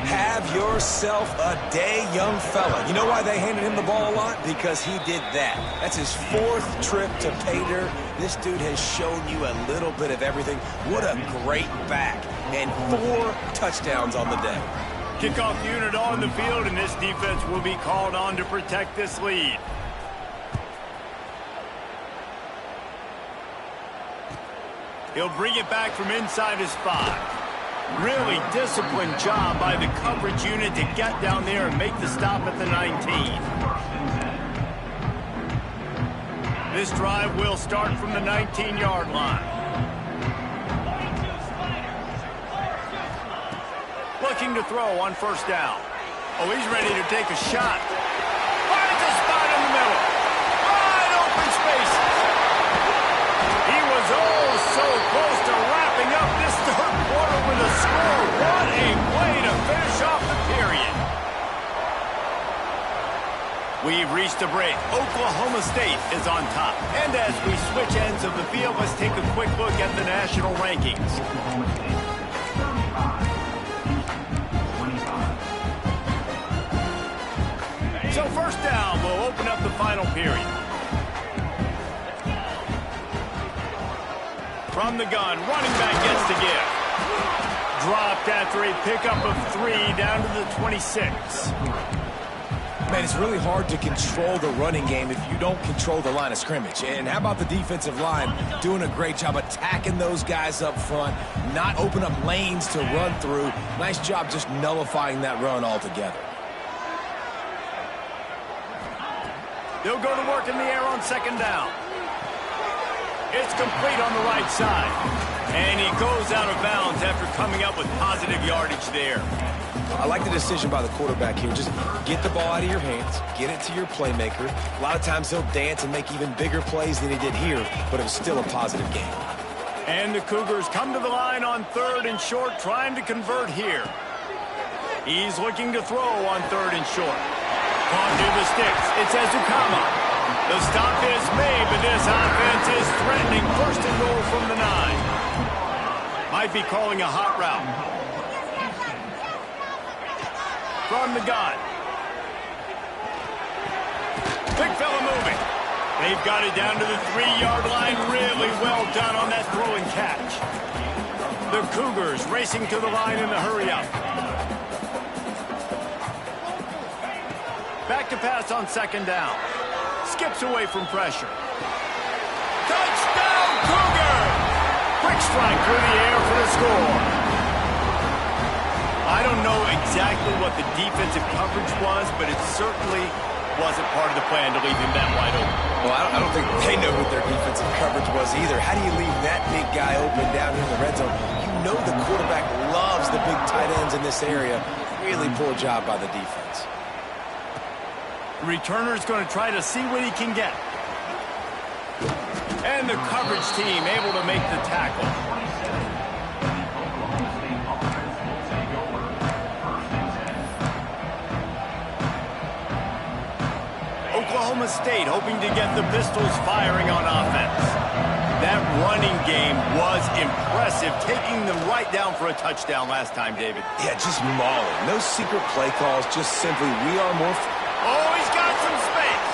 Have yourself a day, young fella. You know why they handed him the ball a lot? Because he did that. That's his 4th trip to pay dirt. This dude has shown you a little bit of everything. What a great back. And 4 touchdowns on the day. Kickoff unit on the field, and this defense will be called on to protect this lead. He'll bring it back from inside his 5. Really disciplined job by the coverage unit to get down there and make the stop at the 19. This drive will start from the 19-yard line. Looking to throw on first down. Oh, he's ready to take a shot. Finds a spot in the middle. Wide open spaces. He was oh so close to wrapping up this third quarter with a score. What a play to finish off the period. We've reached a break. Oklahoma State is on top. And as we switch ends of the field, let's take a quick look at the national rankings. So first down, we'll open up the final period. From the gun, running back gets to give. Dropped after a pickup of 3 down to the 26. Man, it's really hard to control the running game if you don't control the line of scrimmage. And how about the defensive line doing a great job attacking those guys up front, not open up lanes to run through. Nice job just nullifying that run altogether. They'll go to work in the air on second down. It's complete on the right side. And he goes out of bounds after coming up with positive yardage there. I like the decision by the quarterback here. Just get the ball out of your hands, get it to your playmaker. A lot of times he'll dance and make even bigger plays than he did here, but it was still a positive game. And the Cougars come to the line on 3rd and short, trying to convert here. He's looking to throw on 3rd and short. Caught near the sticks. It's Ezukama. The stop is made, but this offense is threatening 1st and goal from the 9. Might be calling a hot route. From the gun. Big fella moving. They've got it down to the 3-yard line. Really well done on that throw and catch. The Cougars racing to the line in the hurry-up. Back to pass on 2nd down. Skips away from pressure. Touchdown, Cougar! Quick strike through the air for the score. I don't know exactly what the defensive coverage was, but it certainly wasn't part of the plan to leave him that wide open. Well, I don't think they know what their defensive coverage was either. How do you leave that big guy open down here in the red zone? You know the quarterback loves the big tight ends in this area. Really poor job by the defense. The returner's going to try to see what he can get. And the coverage team able to make the tackle. Oklahoma State hoping to get the Pistols firing on offense. That running game was impressive, taking them right down for a touchdown last time, David. Yeah, just mauling. No secret play calls, just simply we are more... Oh, he's got some space.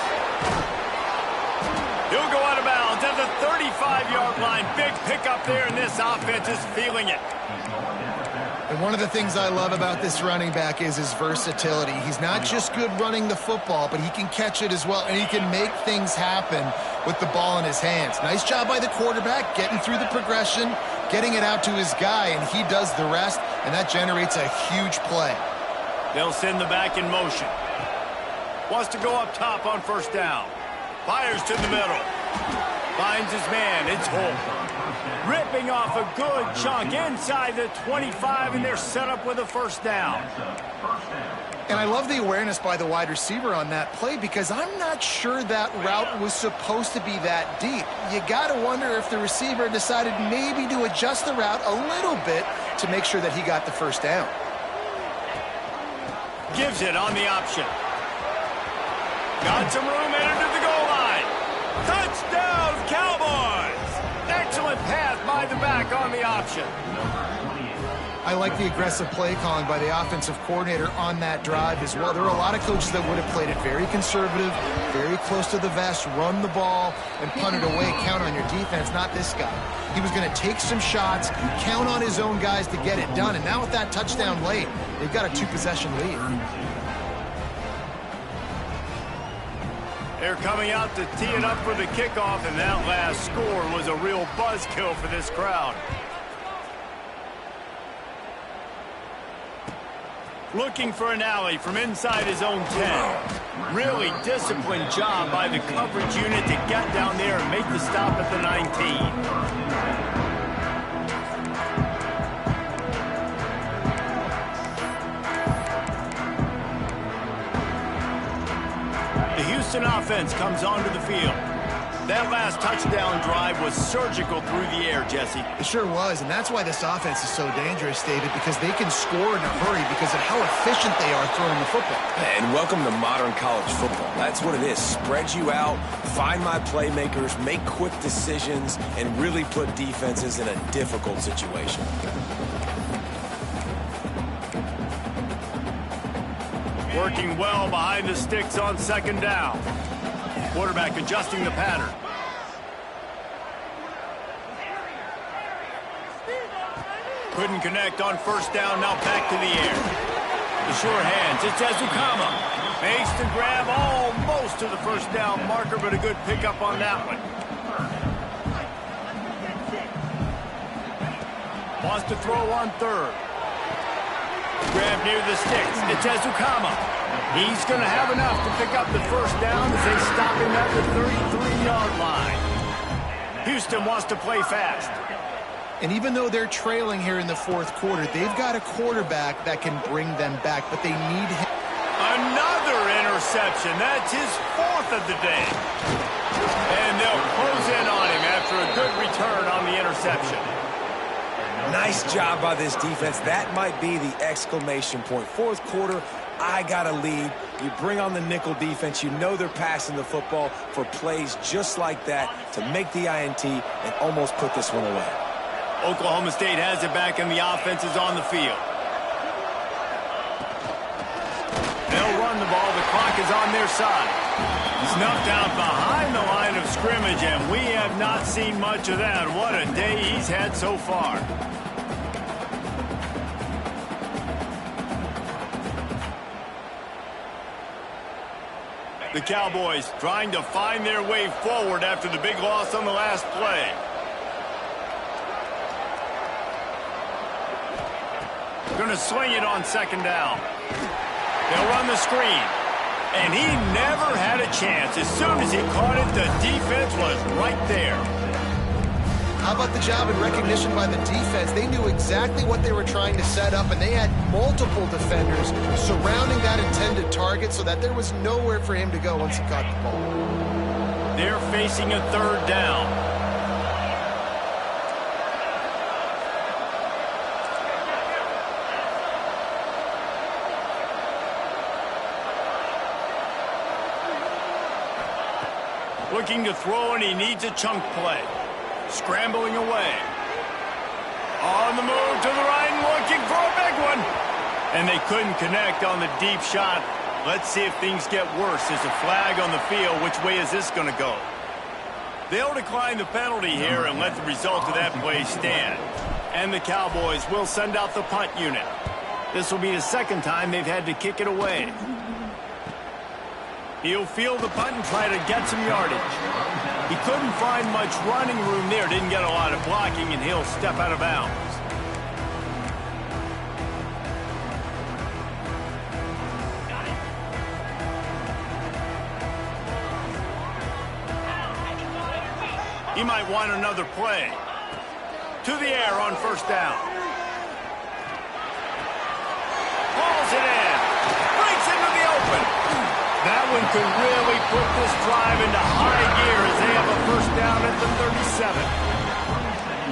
He'll go out of bounds at the 35-yard line. Big pickup there, and this offense is feeling it. And one of the things I love about this running back is his versatility. He's not just good running the football, but he can catch it as well, and he can make things happen with the ball in his hands. Nice job by the quarterback, getting through the progression, getting it out to his guy, and he does the rest, and that generates a huge play. They'll send the back in motion. Wants to go up top on 1st down. Fires to the middle. Finds his man. It's Holt. Ripping off a good chunk inside the 25, and they're set up with a 1st down. And I love the awareness by the wide receiver on that play because I'm not sure that route was supposed to be that deep. You got to wonder if the receiver decided maybe to adjust the route a little bit to make sure that he got the 1st down. Gives it on the option. Got some room, entered to the goal line. Touchdown, Cowboys! Excellent pass by the back on the option. I like the aggressive play calling by the offensive coordinator on that drive as well. There are a lot of coaches that would have played it very conservative, very close to the vest, run the ball, and punt it away, count on your defense, not this guy. He was going to take some shots, count on his own guys to get it done, and now with that touchdown late, they've got a 2-possession lead. They're coming out to tee it up for the kickoff, and that last score was a real buzzkill for this crowd. Looking for an alley from inside his own 10. Really disciplined job by the coverage unit to get down there and make the stop at the 19. The Houston offense comes onto the field. That last touchdown drive was surgical through the air, Jesse. It sure was, and that's why this offense is so dangerous, David, because they can score in a hurry because of how efficient they are throwing the football. And welcome to modern college football. That's what it is. Spread you out, find my playmakers, make quick decisions, and really put defenses in a difficult situation. Working well behind the sticks on 2nd down. Quarterback adjusting the pattern. Couldn't connect on 1st down, now back to the air. The sure hands, it's Ezukama. Makes the grab almost to the 1st down marker, but a good pickup on that one. Wants to throw on 3rd. Grab near the sticks. It's Ezukama. He's going to have enough to pick up the 1st down as they stop him at the 33-yard line. Houston wants to play fast. And even though they're trailing here in the fourth quarter, they've got a quarterback that can bring them back, but they need him. Another interception. That's his fourth of the day. And they'll close in on him after a good return on the interception. Nice job by this defense. That might be the exclamation point. Fourth quarter, I got a lead. You bring on the nickel defense. You know they're passing the football for plays just like that to make the INT and almost put this one away. Oklahoma State has it back and the offense is on the field. They'll run the ball. The clock is on their side. Snuffed out behind the line of scrimmage, and we have not seen much of that. What a day he's had so far. The Cowboys trying to find their way forward after the big loss on the last play. Going to swing it on second down. They'll run the screen. And he never had a chance. As soon as he caught it, the defense was right there. How about the job and recognition by the defense? They knew exactly what they were trying to set up, and they had multiple defenders surrounding that intended target so that there was nowhere for him to go once he caught the ball. They're facing a third down. Looking to throw, and he needs a chunk play. Scrambling away. On the move to the right and looking for a big one. And they couldn't connect on the deep shot. Let's see if things get worse. There's a flag on the field. Which way is this going to go? They'll decline the penalty here and let the result of that play stand. And the Cowboys will send out the punt unit. This will be the second time they've had to kick it away. He'll field the punt and try to get some yardage. He couldn't find much running room there. Didn't get a lot of blocking, and he'll step out of bounds. He might want another play. To the air on first down. Hauls it in. Breaks into the open. That one could really put this drive into high gear as they have a first down at the 37.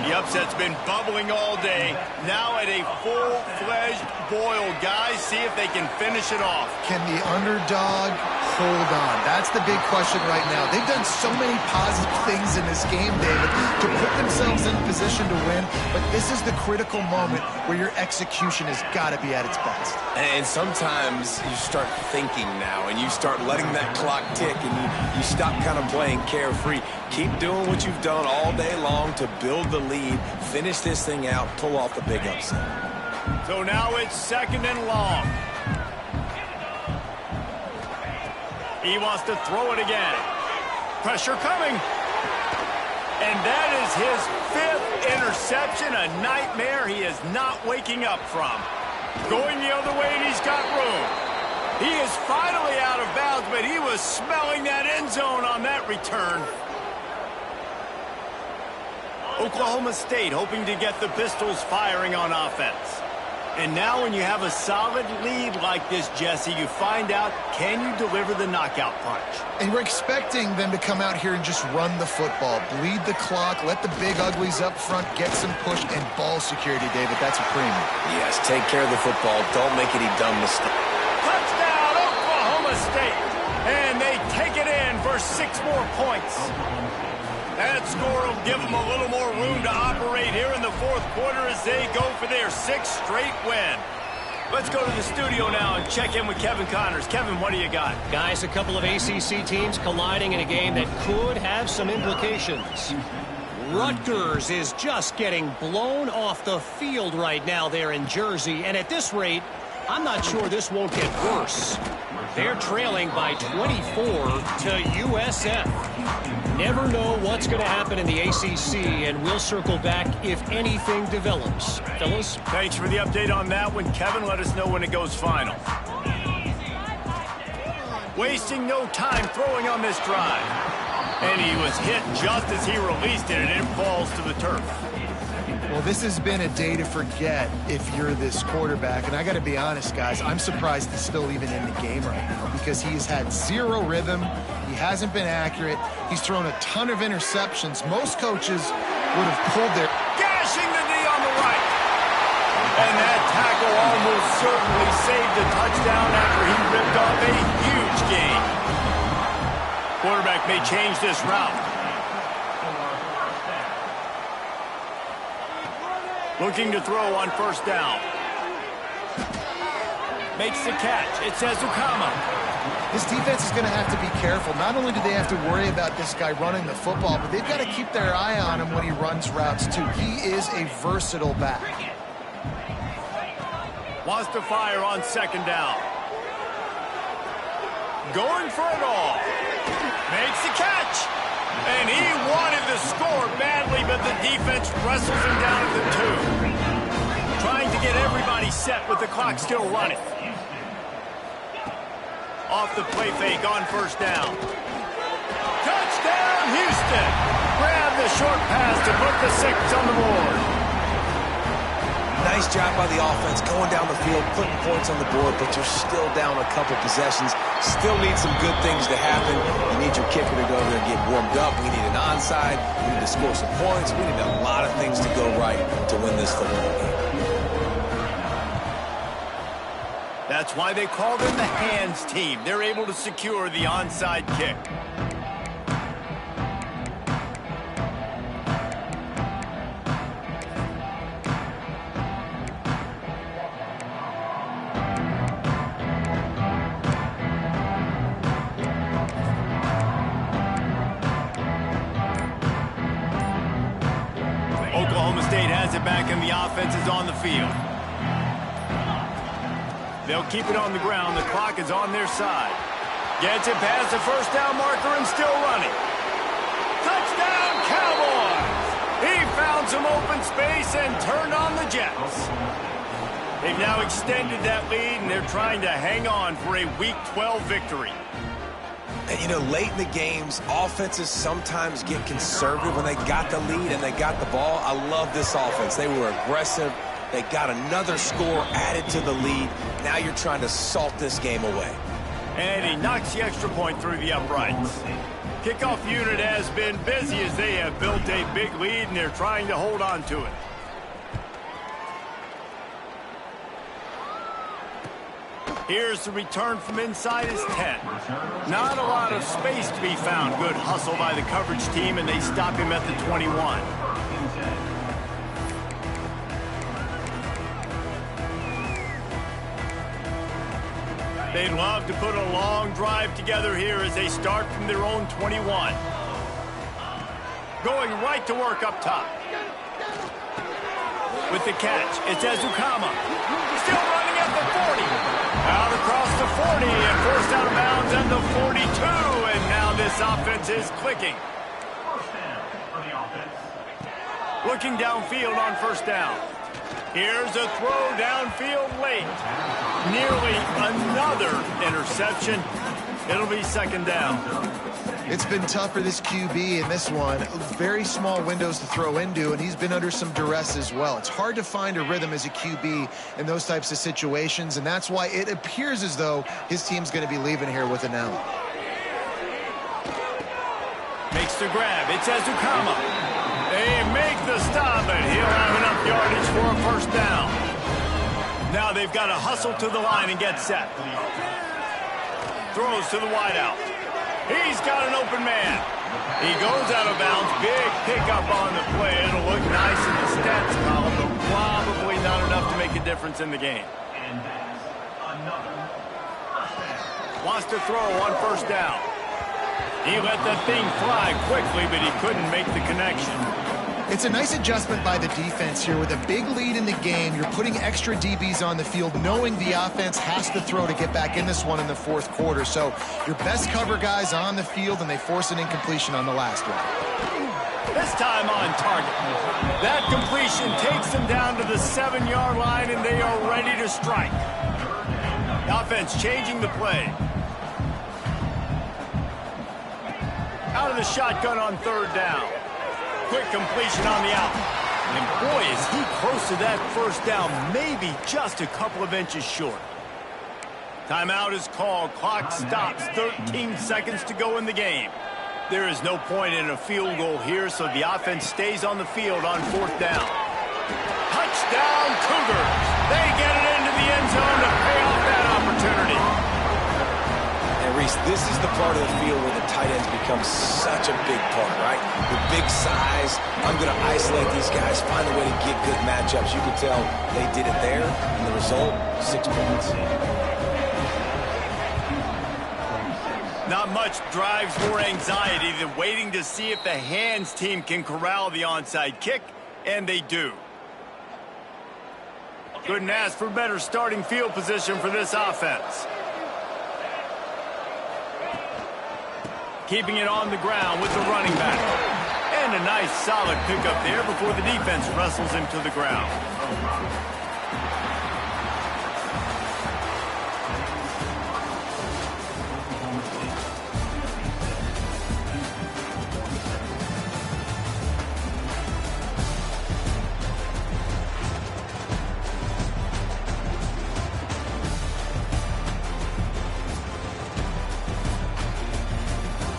The upset's been bubbling all day. Now at a full-fledged boil. Guys, see if they can finish it off. Can the underdog hold on? That's the big question right now. They've done so many positive things in this game, David, to put themselves in position to win, but this is the critical moment where your execution has got to be at its best. And sometimes you start thinking now, and you start letting that clock tick, and you stop kind of playing carefree. Keep doing what you've done all day long to build the lead, finish this thing out, pull off the big upset. So now it's second and long. He wants to throw it again. Pressure coming. And that is his fifth interception, a nightmare he is not waking up from. Going the other way, and he's got room. He is finally out of bounds, but he was smelling that end zone on that return. Oklahoma State hoping to get the Pistols firing on offense. And now when you have a solid lead like this, Jesse, you find out, can you deliver the knockout punch? And we're expecting them to come out here and just run the football, bleed the clock, let the big uglies up front, get some push and ball security, David. That's a premium. Yes, take care of the football. Don't make any dumb mistakes. Touchdown, Oklahoma State. And they take it in for 6 more points. That score will give them a little more room to operate here in the fourth quarter as they go for their 6th straight win. Let's go to the studio now and check in with Kevin Connors. Kevin, what do you got? Guys, a couple of ACC teams colliding in a game that could have some implications. Rutgers is just getting blown off the field right now there in Jersey, and at this rate, I'm not sure this won't get worse. They're trailing by 24 to USF. Never know what's going to happen in the ACC, and we'll circle back if anything develops. Fellas? Thanks for the update on that one. Kevin, let us know when it goes final. Wasting no time throwing on this drive. And he was hit just as he released it, and it falls to the turf. Well, this has been a day to forget if you're this quarterback. And I got to be honest, guys, I'm surprised he's still even in the game right now because he's had zero rhythm. He hasn't been accurate. He's thrown a ton of interceptions. Most coaches would have pulled their... Gashing the knee on the right. And that tackle almost certainly saved the touchdown after he ripped off a huge gain. Quarterback may change this route. Looking to throw on first down. Makes the catch. It says Ukama. This defense is going to have to be careful. Not only do they have to worry about this guy running the football, but they've got to keep their eye on him when he runs routes, too. He is a versatile back. Wants to fire on second down. Going for it all. Makes the catch. And he wanted the score badly, but the defense wrestles him down at the 2. Trying to get everybody set with the clock still running. Off the play fake on first down. Touchdown, Houston. Grab the short pass to put the 6 on the board. Nice job by the offense going down the field, putting points on the board, but you're still down a couple possessions. Still need some good things to happen. You need your kicker to go over there and get warmed up. We need an onside. We need to score some points. We need a lot of things to go right to win this football game. That's why they call them the hands team. They're able to secure the onside kick. Oklahoma State has it back and the offense is on the field. They'll keep it on the ground. The clock is on their side. Gets it past the first down marker and still running. Touchdown, Cowboys! He found some open space and turned on the Jets. They've now extended that lead, and they're trying to hang on for a Week 12 victory. And, you know, late in the games, offenses sometimes get conservative when they got the lead and they got the ball. I love this offense. They were aggressive. They got another score added to the lead. Now you're trying to salt this game away. And he knocks the extra point through the uprights. Kickoff unit has been busy as they have built a big lead, and they're trying to hold on to it. Here's the return from inside his 10. Not a lot of space to be found. Good hustle by the coverage team, and they stop him at the 21. They'd love to put a long drive together here as they start from their own 21. Going right to work up top. With the catch, it's Ezukama. Still running at the 40. Out across the 40 and forced out of bounds at the 42. And now this offense is clicking. Looking downfield on first down. Here's a throw downfield late. Nearly another interception. It'll be second down. It's been tough for this QB in this one. Very small windows to throw into, and he's been under some duress as well. It's hard to find a rhythm as a QB in those types of situations, and that's why it appears as though his team's going to be leaving here with an L. Makes the grab. It's Ezukama. They make the stop, and he'll have enough yardage for a first down. Now they've got to hustle to the line and get set. Throws to the wideout. He's got an open man. He goes out of bounds. Big pickup on the play. It'll look nice in the stats column, but probably not enough to make a difference in the game. Wants to throw on first down. He let that thing fly quickly, but he couldn't make the connection. It's a nice adjustment by the defense here. With a big lead in the game, you're putting extra DBs on the field, knowing the offense has to throw to get back in this one in the fourth quarter. So your best cover guys on the field, and they force an incompletion on the last one. This time on target. That completion takes them down to the 7-yard line, and they are ready to strike. Offense changing the play. Out of the shotgun on third down. Quick completion on the out. And boy, is he close to that first down, maybe just a couple of inches short. Timeout is called. Clock stops. 13 seconds to go in the game. There is no point in a field goal here, so the offense stays on the field on fourth down. Touchdown, Cougars. They get it into the end zone to pay off that opportunity. And Reese, this is the part of the field where the tight ends become such a big part, right? With big size, I'm going to isolate these guys, find a way to get good matchups. You can tell they did it there, and the result, 6 points. Not much drives more anxiety than waiting to see if the hands team can corral the onside kick, and they do. Couldn't ask for better starting field position for this offense. Keeping it on the ground with the running back. And a nice solid pickup there before the defense wrestles him to the ground.